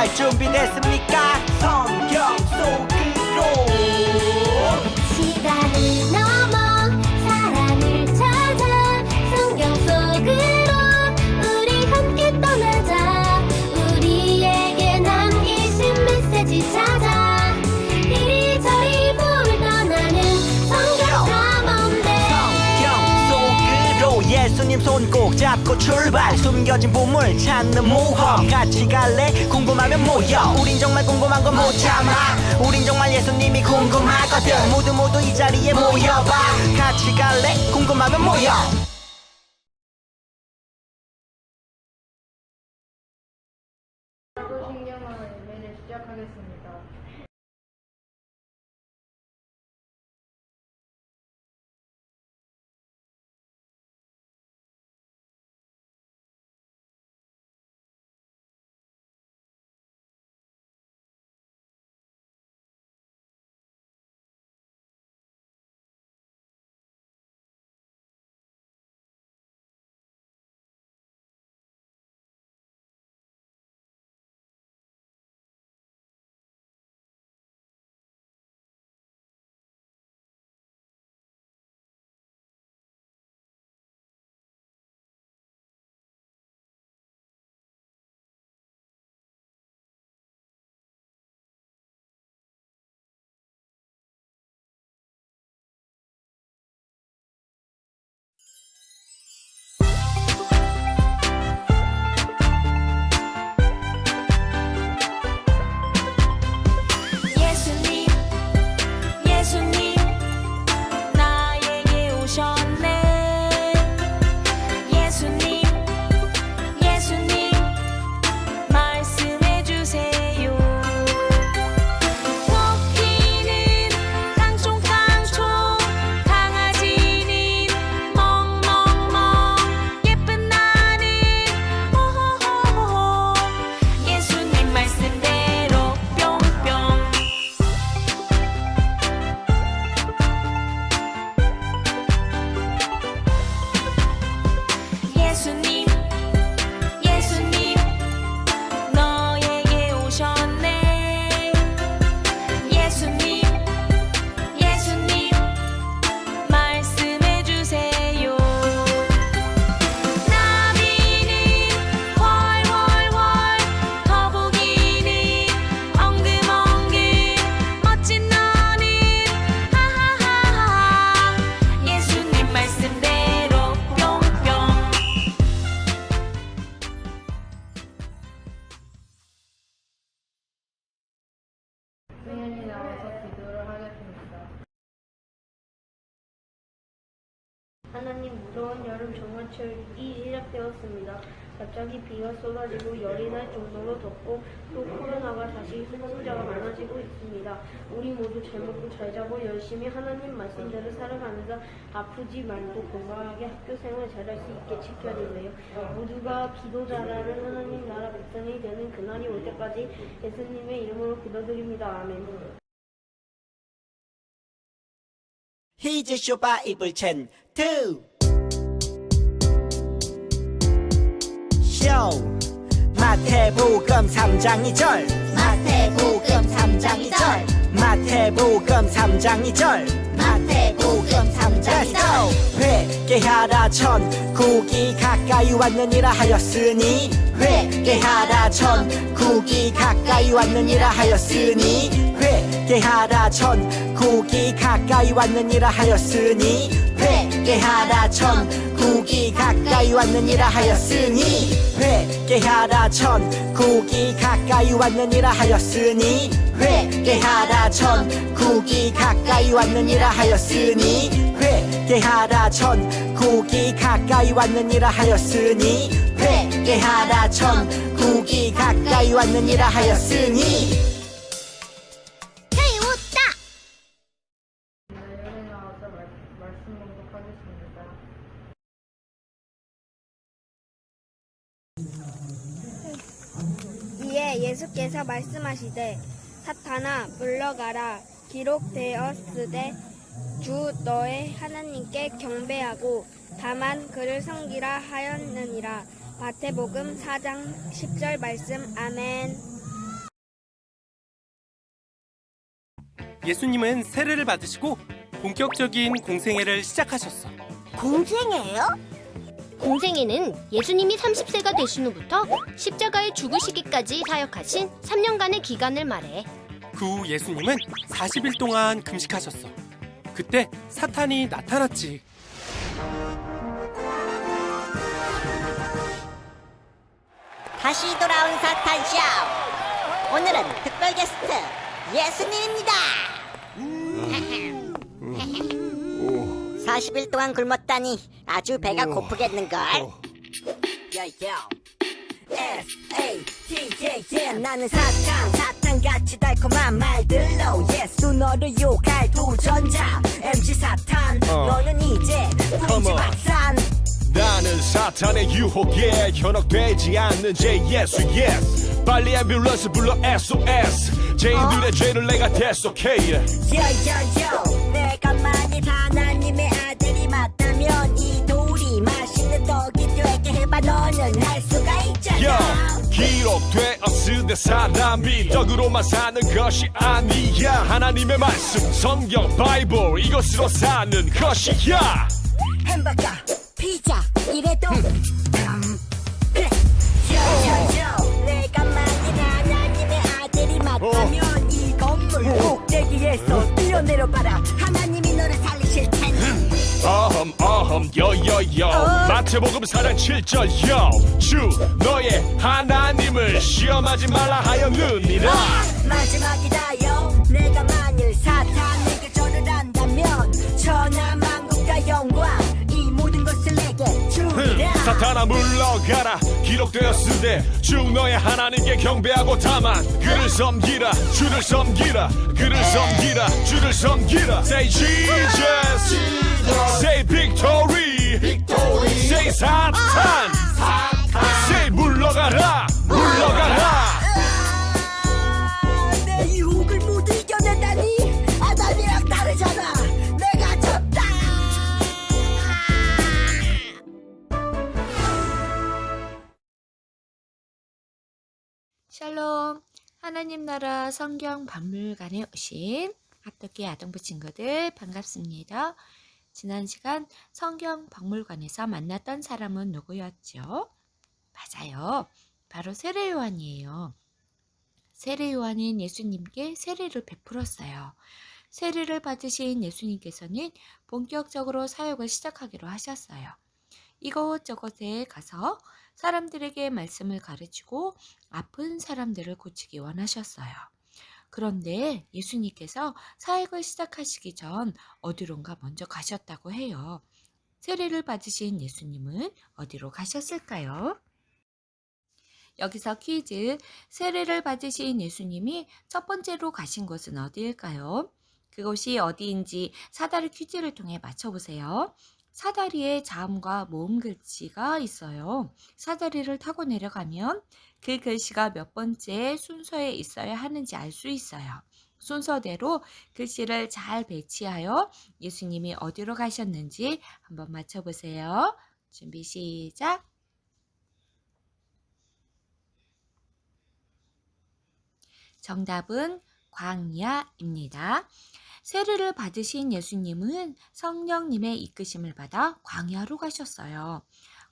출발 준비됐습니까? 성경 속으로 시간을 넘어 사랑을 찾아 성경 속으로 우리 함께 떠나자. 우리에게 남기신 메시지 찾아 이리저리 볼 떠나는 성경 탐험대. 성경 속으로 예수님 손 꼭 잡고 출발. 숨겨진 보물 찾는 모험 같이 갈래? 궁금하면 모여. 우린 정말 궁금한 건 못 참아. 우린 정말 예수님이 궁금하거든. 모두 이 자리에 모여봐. 같이 갈래? 궁금하면 모여. 사도신경하는 예배를 시작하겠습니다. 예수님, 예수님, 나에게 오셨네. 예수님, 예수님, 말씀해 주세요. 토끼는 깡총깡총, 강아지는 멍멍멍, 예쁜 나는 호호호호. 예수님 말씀대로 뿅뿅. 예수님, 예수님, 너에게 오셨네. 예수님, 예수님, 말씀해 주세요. 나비는 훨훨훨, 거북이는 엉금엉금, 멋진 너는 하하하하. 예수님 말씀대로 뿅뿅. 승현이 나와서 기도를 하겠습니다. 하나님, 무더운 여름 정화철이 시작되었습니다. 갑자기 비가 쏟아지고 열이 날 정도로 덥고 또 코로나가 다시 확진자가 많아지고 있습니다. 우리 모두 잘 먹고 잘 자고 열심히 하나님 말씀대로 살아가면서 아프지 말고 건강하게 학교 생활 잘할 수 있게 지켜주세요. 모두가 기도 잘하는 하나님 나라 백성이 되는 그날이 올 때까지 예수님의 이름으로 기도드립니다. 아멘. Here's your Bible 10, 2 쇼 마태복음 3장 2절 마태복음 3장 2절 마태복음 3장 2절 마태복음 3장 Let's 2절 go! 회개하라 천국이 가까이 왔느니라 하였으니 회개하라 천국이 가까이 왔느니라 하였으니 회개하라 천국이 가까이 왔느니라 하였으니 회개하라 천국이 가까이 왔느니라 하였으니 회개하라 천국이 가까이 왔느니라 하였으니 회개하라 천국이 가까이 왔느니라 하였으니 회개하라 천국이 가까이 왔느니라 하였으니 회개하라 천국이 가까이 왔느니라 하였으니 헤이 웃다. 열에 나와서 말씀 공독하겠습니다. 이에 예수께서 말씀하시되 사탄아 물러가라 기록되었으되 주 너의 하나님께 경배하고 다만 그를 섬기라 하였느니라. 마태복음 4장 10절 말씀. 아멘. 예수님은 세례를 받으시고 본격적인 공생애를 시작하셨어. 공생애요? 공생애는 예수님이 30세가 되신 후부터 십자가에 죽으시기까지 사역하신 3년간의 기간을 말해. 그 후 예수님은 40일 동안 금식하셨어. 그때 사탄이 나타났지. 다시 돌아온 사탄쇼. 오늘은 특별 게스트 예수님입니다. 40일 동안 굶었다니 아주 배가 고프겠는걸. S-A-T-A-T 나는 사탄같이 달콤한 말들로 예수 너를 욕할 도전자 MC 사탄 너는 이제 풍지박산. 나는 사탄의 유혹에 현혹되지 않는 제 예수 yes 빨리 앰뷸런스 불러 SOS 죄인들의 죄를 내가 대속해 요요요 내가 만일 하나님의 아들이 맞다면 이 돌이 맛있는 떡이 되게 해봐. 너는 할 수가 있잖아. 기록되었으되 사람이 떡으로만 사는 것이 아니야. 하나님의 말씀 성경 바이블 이것으로 사는 것이야. 햄버거 피자 이래도 그래. 요요요 내가 만일 하나님의 아들이 맞다면 이 건물 꼭대기에서 뛰어내려봐라. 하나님이 너를 살리실 텐데. 여여여 마태복음 4장 7절 주 너의 하나님을 시험하지 말라 하였느니라. 마지막이다요. 내가 만일 사탄에게 절을 한다면 천하 만국과 영광 이 모든 것을 내게 주리라. 사탄아 물러가라. 기록되었으되 주 너의 하나님께 경배하고 다만 그를 섬기라. 주를 섬기라. 그를 섬기라. 주를 섬기라. Say Jesus Say victory Say 사탄 Say 물러가라. 물러가라. 내 유혹을 모두 이겨내다니. 아담이랑 다르잖아. 내가 졌다. 샬롬, 하나님 나라 성경 박물관에 오신 합독기 아동부 친구들 반갑습니다. 지난 시간 성경 박물관에서 만났던 사람은 누구였죠? 맞아요. 바로 세례 요한이에요. 세례 요한은 예수님께 세례를 베풀었어요. 세례를 받으신 예수님께서는 본격적으로 사역을 시작하기로 하셨어요. 이곳저곳에 가서 사람들에게 말씀을 가르치고 아픈 사람들을 고치기 원하셨어요. 그런데 예수님께서 사역을 시작하시기 전 어디론가 먼저 가셨다고 해요. 세례를 받으신 예수님은 어디로 가셨을까요? 여기서 퀴즈. 세례를 받으신 예수님이 첫 번째로 가신 곳은 어디일까요? 그곳이 어디인지 사다리 퀴즈를 통해 맞춰보세요. 사다리에 자음과 모음 글씨가 있어요. 사다리를 타고 내려가면 그 글씨가 몇 번째 순서에 있어야 하는지 알 수 있어요. 순서대로 글씨를 잘 배치하여 예수님이 어디로 가셨는지 한번 맞춰보세요. 준비 시작! 정답은 광야입니다. 세례를 받으신 예수님은 성령님의 이끄심을 받아 광야로 가셨어요.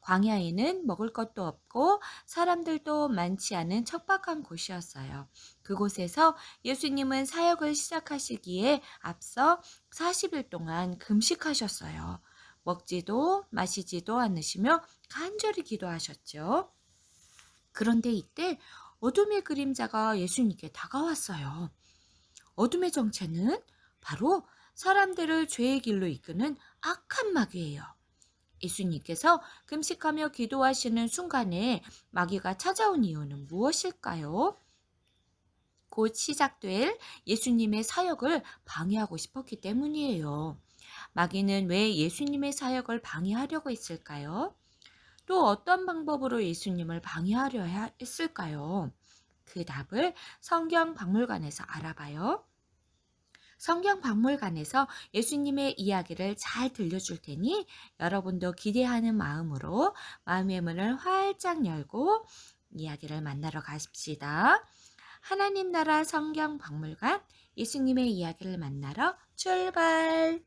광야에는 먹을 것도 없고 사람들도 많지 않은 척박한 곳이었어요. 그곳에서 예수님은 사역을 시작하시기에 앞서 40일 동안 금식하셨어요. 먹지도 마시지도 않으시며 간절히 기도하셨죠. 그런데 이때 어둠의 그림자가 예수님께 다가왔어요. 어둠의 정체는 바로 사람들을 죄의 길로 이끄는 악한 마귀예요. 예수님께서 금식하며 기도하시는 순간에 마귀가 찾아온 이유는 무엇일까요? 곧 시작될 예수님의 사역을 방해하고 싶었기 때문이에요. 마귀는 왜 예수님의 사역을 방해하려고 했을까요? 또 어떤 방법으로 예수님을 방해하려 했을까요? 그 답을 성경 박물관에서 알아봐요. 성경 박물관에서 예수님의 이야기를 잘 들려줄 테니 여러분도 기대하는 마음으로 마음의 문을 활짝 열고 이야기를 만나러 가십시다. 하나님 나라 성경 박물관 예수님의 이야기를 만나러 출발!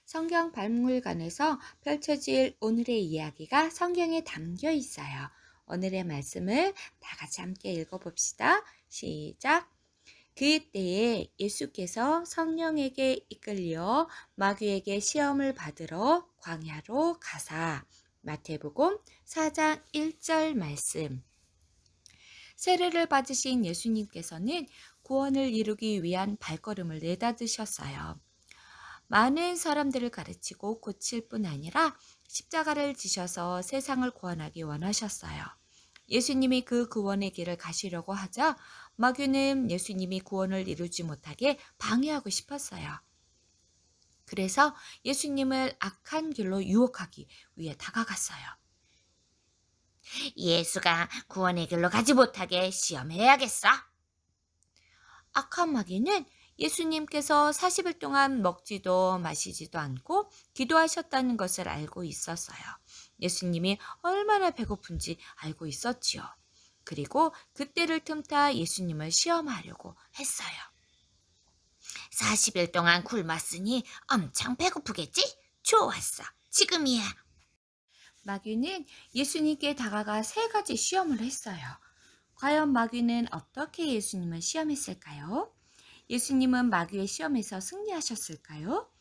성경 박물관에서 펼쳐질 오늘의 이야기가 성경에 담겨 있어요. 오늘의 말씀을 다 같이 함께 읽어봅시다. 시작! 그때에 예수께서 성령에게 이끌려 마귀에게 시험을 받으러 광야로 가사. 마태복음 4장 1절 말씀. 세례를 받으신 예수님께서는 구원을 이루기 위한 발걸음을 내닫으셨어요. 많은 사람들을 가르치고 고칠 뿐 아니라 십자가를 지셔서 세상을 구원하기 원하셨어요. 예수님이 그 구원의 길을 가시려고 하자 마귀는 예수님이 구원을 이루지 못하게 방해하고 싶었어요. 그래서 예수님을 악한 길로 유혹하기 위해 다가갔어요. 예수가 구원의 길로 가지 못하게 시험해야겠어. 악한 마귀는 예수님께서 40일 동안 먹지도 마시지도 않고 기도하셨다는 것을 알고 있었어요. 예수님이 얼마나 배고픈지 알고 있었지요. 그리고 그때를 틈타 예수님을 시험하려고 했어요. 40일 동안 굶었으니 엄청 배고프겠지? 좋았어. 지금이야. 마귀는 예수님께 다가가 3가지 시험을 했어요. 과연 마귀는 어떻게 예수님을 시험했을까요? 예수님은 마귀의 시험에서 승리하셨을까요?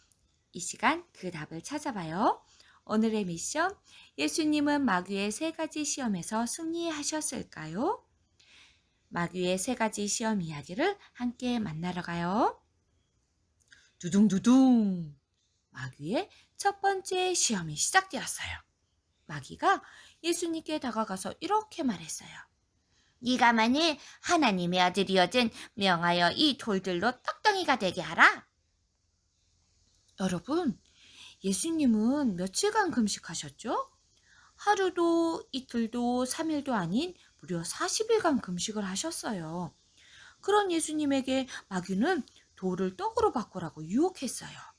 이 시간 그 답을 찾아봐요. 오늘의 미션, 예수님은 마귀의 3가지 시험에서 승리하셨을까요? 마귀의 3가지 시험 이야기를 함께 만나러 가요. 두둥두둥! 마귀의 첫 번째 시험이 시작되었어요. 마귀가 예수님께 다가가서 이렇게 말했어요. 네가 만일 하나님의 아들이어든 명하여 이 돌들로 떡덩이가 되게 하라. 여러분, 예수님은 며칠간 금식하셨죠? 하루도 이틀도 3일도 아닌 무려 40일간 금식을 하셨어요. 그런 예수님에게 마귀는 돌을 떡으로 바꾸라고 유혹했어요.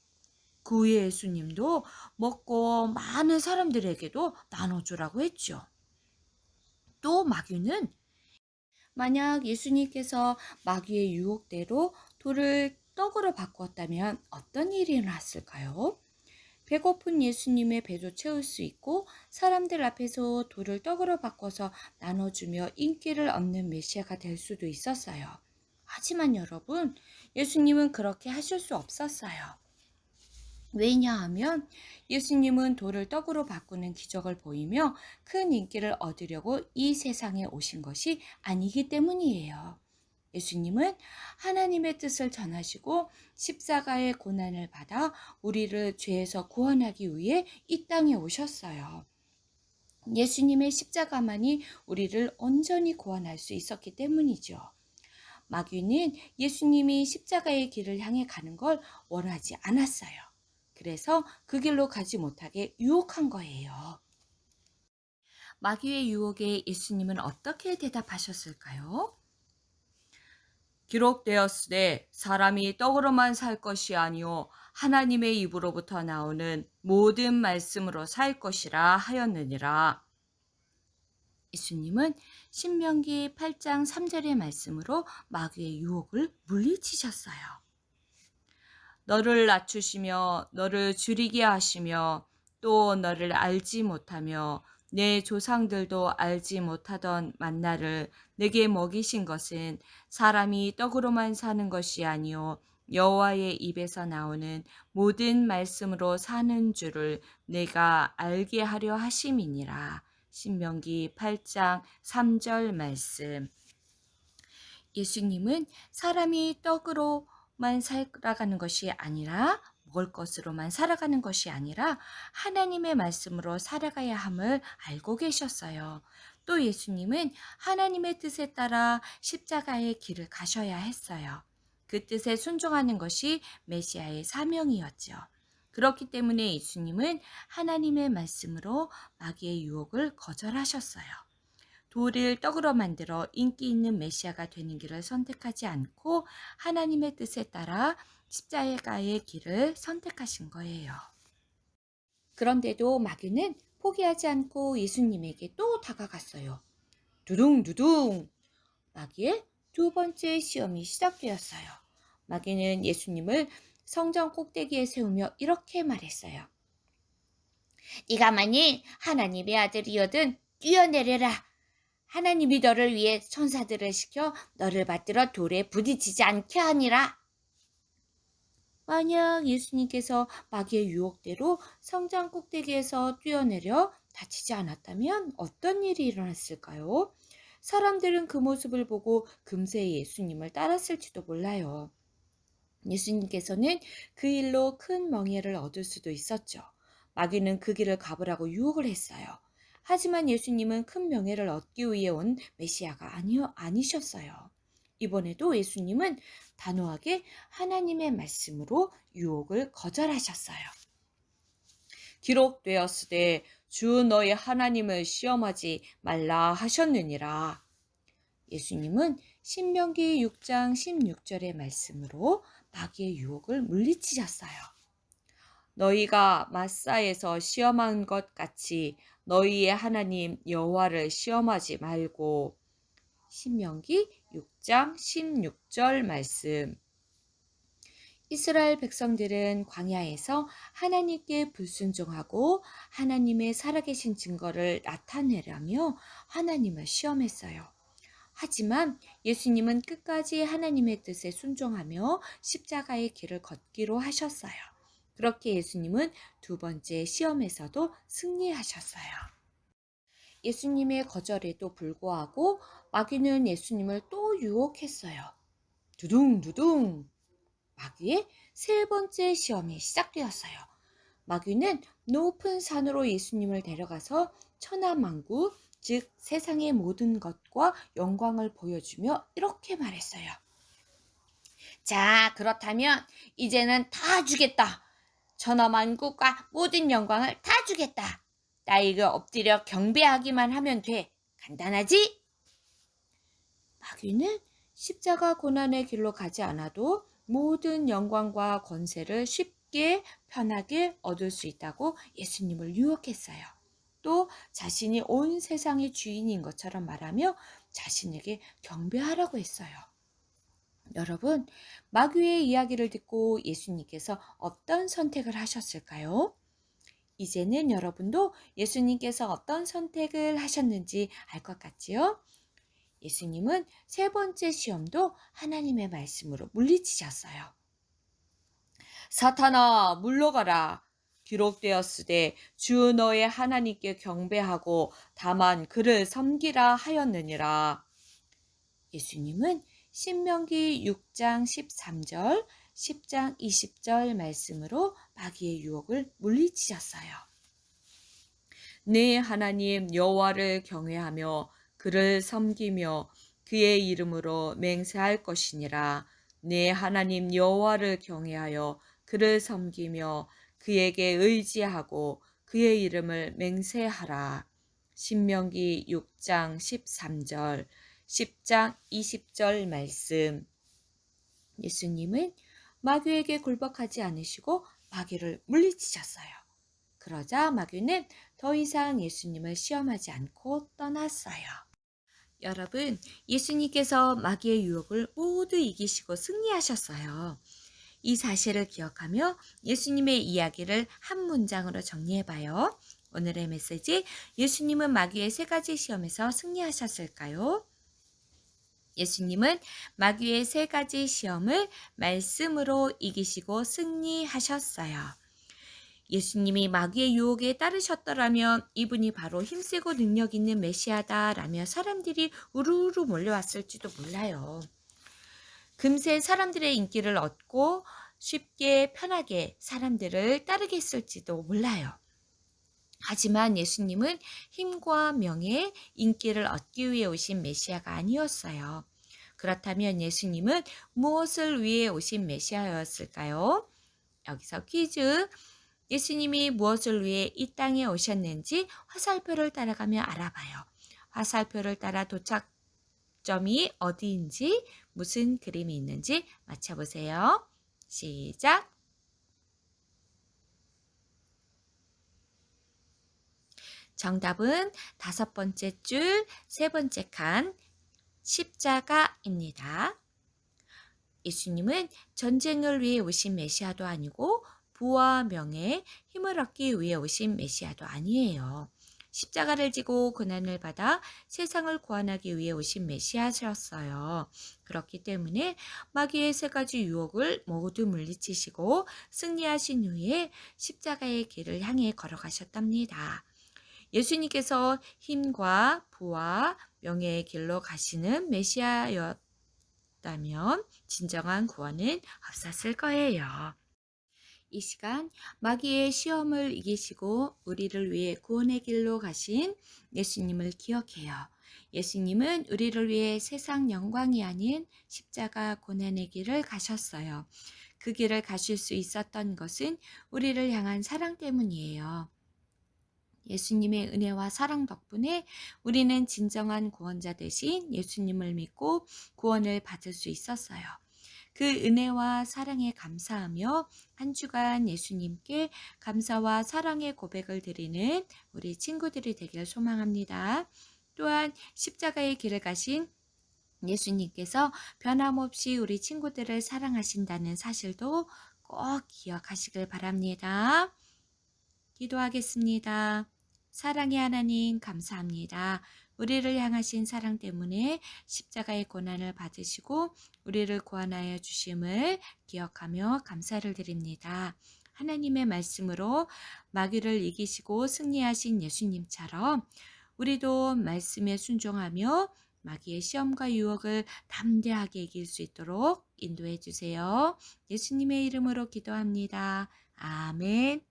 그 후에 예수님도 먹고 많은 사람들에게도 나눠주라고 했죠. 또 마귀는 만약 예수님께서 마귀의 유혹대로 돌을 떡으로 바꾸었다면 어떤 일이 일어났을까요? 배고픈 예수님의 배도 채울 수 있고 사람들 앞에서 돌을 떡으로 바꿔서 나눠주며 인기를 얻는 메시아가 될 수도 있었어요. 하지만 여러분, 예수님은 그렇게 하실 수 없었어요. 왜냐하면 예수님은 돌을 떡으로 바꾸는 기적을 보이며 큰 인기를 얻으려고 이 세상에 오신 것이 아니기 때문이에요. 예수님은 하나님의 뜻을 전하시고 십자가의 고난을 받아 우리를 죄에서 구원하기 위해 이 땅에 오셨어요. 예수님의 십자가만이 우리를 온전히 구원할 수 있었기 때문이죠. 마귀는 예수님이 십자가의 길을 향해 가는 걸 원하지 않았어요. 그래서 그 길로 가지 못하게 유혹한 거예요. 마귀의 유혹에 예수님은 어떻게 대답하셨을까요? 기록되었으되 사람이 떡으로만 살 것이 아니요 하나님의 입으로부터 나오는 모든 말씀으로 살 것이라 하였느니라. 예수님은 신명기 8장 3절의 말씀으로 마귀의 유혹을 물리치셨어요. 너를 낮추시며 너를 줄이게 하시며 또 너를 알지 못하며 내 조상들도 알지 못하던 만나를 내게 먹이신 것은 사람이 떡으로만 사는 것이 아니요 여호와의 입에서 나오는 모든 말씀으로 사는 줄을 내가 알게 하려 하심이니라. 신명기 8장 3절 말씀. 예수님은 사람이 떡으로만 살아가는 것이 아니라 먹을 것으로만 살아가는 것이 아니라 하나님의 말씀으로 살아가야 함을 알고 계셨어요. 또 예수님은 하나님의 뜻에 따라 십자가의 길을 가셔야 했어요. 그 뜻에 순종하는 것이 메시아의 사명이었죠. 그렇기 때문에 예수님은 하나님의 말씀으로 마귀의 유혹을 거절하셨어요. 돌을 떡으로 만들어 인기 있는 메시아가 되는 길을 선택하지 않고 하나님의 뜻에 따라 십자가의 길을 선택하신 거예요. 그런데도 마귀는 포기하지 않고 예수님에게 또 다가갔어요. 두둥두둥! 마귀의 두 번째 시험이 시작되었어요. 마귀는 예수님을 성전 꼭대기에 세우며 이렇게 말했어요. 네가 만일 하나님의 아들이거든 뛰어내려라. 하나님이 너를 위해 천사들을 시켜 너를 받들어 돌에 부딪히지 않게 하니라. 만약 예수님께서 마귀의 유혹대로 성전 꼭대기에서 뛰어내려 다치지 않았다면 어떤 일이 일어났을까요? 사람들은 그 모습을 보고 금세 예수님을 따랐을지도 몰라요. 예수님께서는 그 일로 큰 명예를 얻을 수도 있었죠. 마귀는 그 길을 가보라고 유혹을 했어요. 하지만 예수님은 큰 명예를 얻기 위해 온 메시아가 아니셨어요. 이번에도 예수님은 단호하게 하나님의 말씀으로 유혹을 거절하셨어요. 기록되었으되 주 너의 하나님을 시험하지 말라 하셨느니라. 예수님은 신명기 6장 16절의 말씀으로 마귀의 유혹을 물리치셨어요. 너희가 마사에서 시험한 것 같이 너희의 하나님 여호와를 시험하지 말고. 신명기 6장 16절 말씀. 이스라엘 백성들은 광야에서 하나님께 불순종하고 하나님의 살아계신 증거를 나타내려며 하나님을 시험했어요. 하지만 예수님은 끝까지 하나님의 뜻에 순종하며 십자가의 길을 걷기로 하셨어요. 그렇게 예수님은 두 번째 시험에서도 승리하셨어요. 예수님의 거절에도 불구하고 마귀는 예수님을 또 유혹했어요. 두둥두둥. 마귀의 세 번째 시험이 시작되었어요. 마귀는 높은 산으로 예수님을 데려가서 천하만국, 즉 세상의 모든 것과 영광을 보여주며 이렇게 말했어요. 자, 그렇다면 이제는 다 주겠다. 천하만국과 모든 영광을 다 주겠다. 나에게 엎드려 경배하기만 하면 돼. 간단하지? 마귀는 십자가 고난의 길로 가지 않아도 모든 영광과 권세를 쉽게 편하게 얻을 수 있다고 예수님을 유혹했어요. 또 자신이 온 세상의 주인인 것처럼 말하며 자신에게 경배하라고 했어요. 여러분, 마귀의 이야기를 듣고 예수님께서 어떤 선택을 하셨을까요? 이제는 여러분도 예수님께서 어떤 선택을 하셨는지 알 것 같지요? 예수님은 세 번째 시험도 하나님의 말씀으로 물리치셨어요. 사탄아, 물러가라. 기록되었으되 주 너의 하나님께 경배하고 다만 그를 섬기라 하였느니라. 예수님은 신명기 6장 13절, 10장 20절 말씀으로 마귀의 유혹을 물리치셨어요. 네 하나님 여호와를 경외하며 그를 섬기며 그의 이름으로 맹세할 것이니라. 네 하나님 여호와를 경외하여 그를 섬기며 그에게 의지하고 그의 이름을 맹세하라. 신명기 6장 13절, 10장 20절 말씀. 예수님은 마귀에게 굴복하지 않으시고 마귀를 물리치셨어요. 그러자 마귀는 더 이상 예수님을 시험하지 않고 떠났어요. 여러분, 예수님께서 마귀의 유혹을 모두 이기시고 승리하셨어요. 이 사실을 기억하며 예수님의 이야기를 한 문장으로 정리해봐요. 오늘의 메시지, 예수님은 마귀의 세 가지 시험에서 승리하셨을까요? 예수님은 마귀의 세 가지 시험을 말씀으로 이기시고 승리하셨어요. 예수님이 마귀의 유혹에 따르셨더라면 이분이 바로 힘세고 능력 있는 메시아다라며 사람들이 우르르 몰려왔을지도 몰라요. 금세 사람들의 인기를 얻고 쉽게 편하게 사람들을 따르게 했을지도 몰라요. 하지만 예수님은 힘과 명예, 인기를 얻기 위해 오신 메시아가 아니었어요. 그렇다면 예수님은 무엇을 위해 오신 메시아였을까요? 여기서 퀴즈. 예수님이 무엇을 위해 이 땅에 오셨는지 화살표를 따라가며 알아봐요. 화살표를 따라 도착점이 어디인지, 무슨 그림이 있는지 맞춰보세요. 시작! 정답은 5번째 줄, 3번째 칸, 십자가입니다. 예수님은 전쟁을 위해 오신 메시아도 아니고 부와 명예, 힘을 얻기 위해 오신 메시아도 아니에요. 십자가를 지고 고난을 받아 세상을 구원하기 위해 오신 메시아셨어요. 그렇기 때문에 마귀의 세 가지 유혹을 모두 물리치시고 승리하신 후에 십자가의 길을 향해 걸어가셨답니다. 예수님께서 힘과 부와 명예의 길로 가시는 메시아였다면 진정한 구원은 없었을 거예요. 이 시간 마귀의 시험을 이기시고 우리를 위해 구원의 길로 가신 예수님을 기억해요. 예수님은 우리를 위해 세상 영광이 아닌 십자가 고난의 길을 가셨어요. 그 길을 가실 수 있었던 것은 우리를 향한 사랑 때문이에요. 예수님의 은혜와 사랑 덕분에 우리는 진정한 구원자 되신 예수님을 믿고 구원을 받을 수 있었어요. 그 은혜와 사랑에 감사하며 한 주간 예수님께 감사와 사랑의 고백을 드리는 우리 친구들이 되길 소망합니다. 또한 십자가의 길을 가신 예수님께서 변함없이 우리 친구들을 사랑하신다는 사실도 꼭 기억하시길 바랍니다. 기도하겠습니다. 사랑의 하나님 감사합니다. 우리를 향하신 사랑 때문에 십자가의 고난을 받으시고 우리를 구원하여 주심을 기억하며 감사를 드립니다. 하나님의 말씀으로 마귀를 이기시고 승리하신 예수님처럼 우리도 말씀에 순종하며 마귀의 시험과 유혹을 담대하게 이길 수 있도록 인도해 주세요. 예수님의 이름으로 기도합니다. 아멘.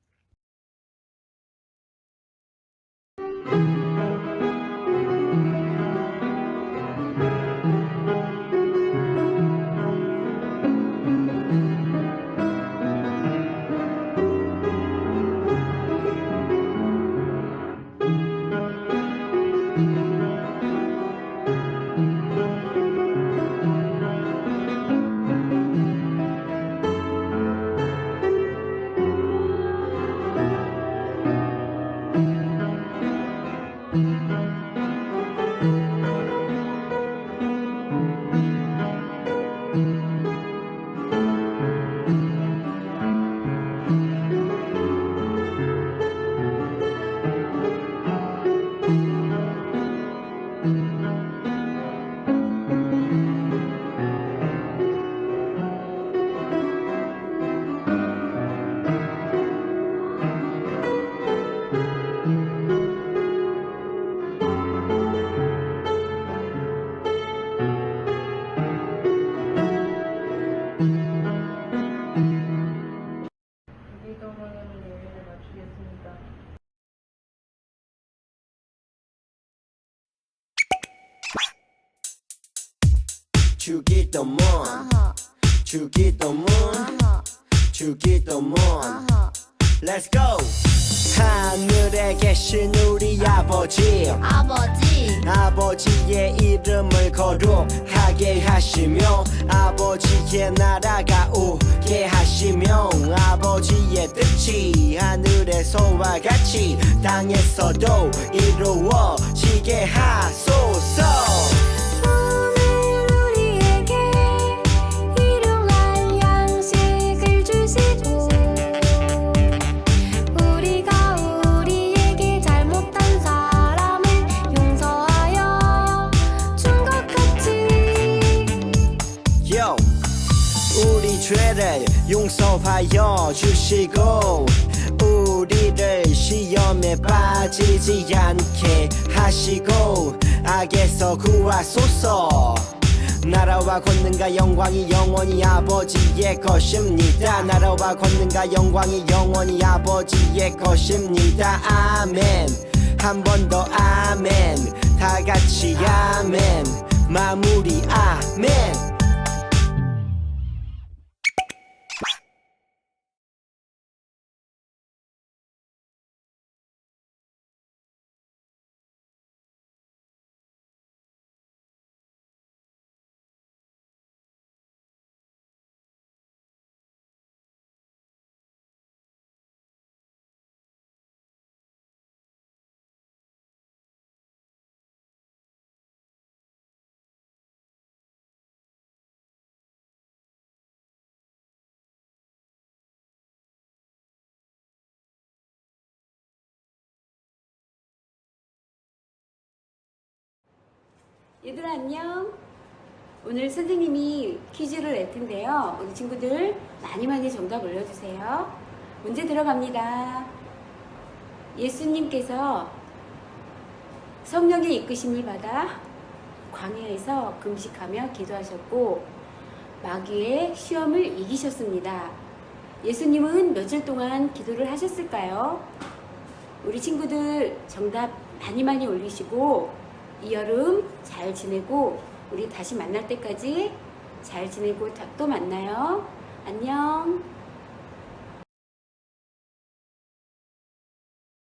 기도문을 예배를 마치겠습니다. 주기도문 주기도문 주기도문 Let's go 하늘에 계신 우리 아버지의 이름을 거룩하게 하시며 아버지의 나라가 오게 하시며 아버지의 뜻이 하늘에서와 같이 땅에서도 이루어지게 하소서. 우리 죄를 용서하여 주시고 우리를 시험에 빠지지 않게 하시고 악에서 구하소서. 나라와 권능과 영광이 영원히 아버지의 것입니다. 나라와 권능과 영광이 영원히 아버지의 것입니다. 아멘. 한 번 더 아멘. 다 같이 아멘. 마무리 아멘. 얘들아 안녕. 오늘 선생님이 퀴즈를 낼 텐데요. 우리 친구들 많이 정답 올려주세요. 문제 들어갑니다. 예수님께서 성령의 이끄심을 받아 광야에서 금식하며 기도하셨고 마귀의 시험을 이기셨습니다. 예수님은 며칠 동안 기도를 하셨을까요? 우리 친구들 정답 많이 올리시고 이 여름 잘 지내고 우리 다시 만날 때까지 잘 지내고 또 만나요. 안녕.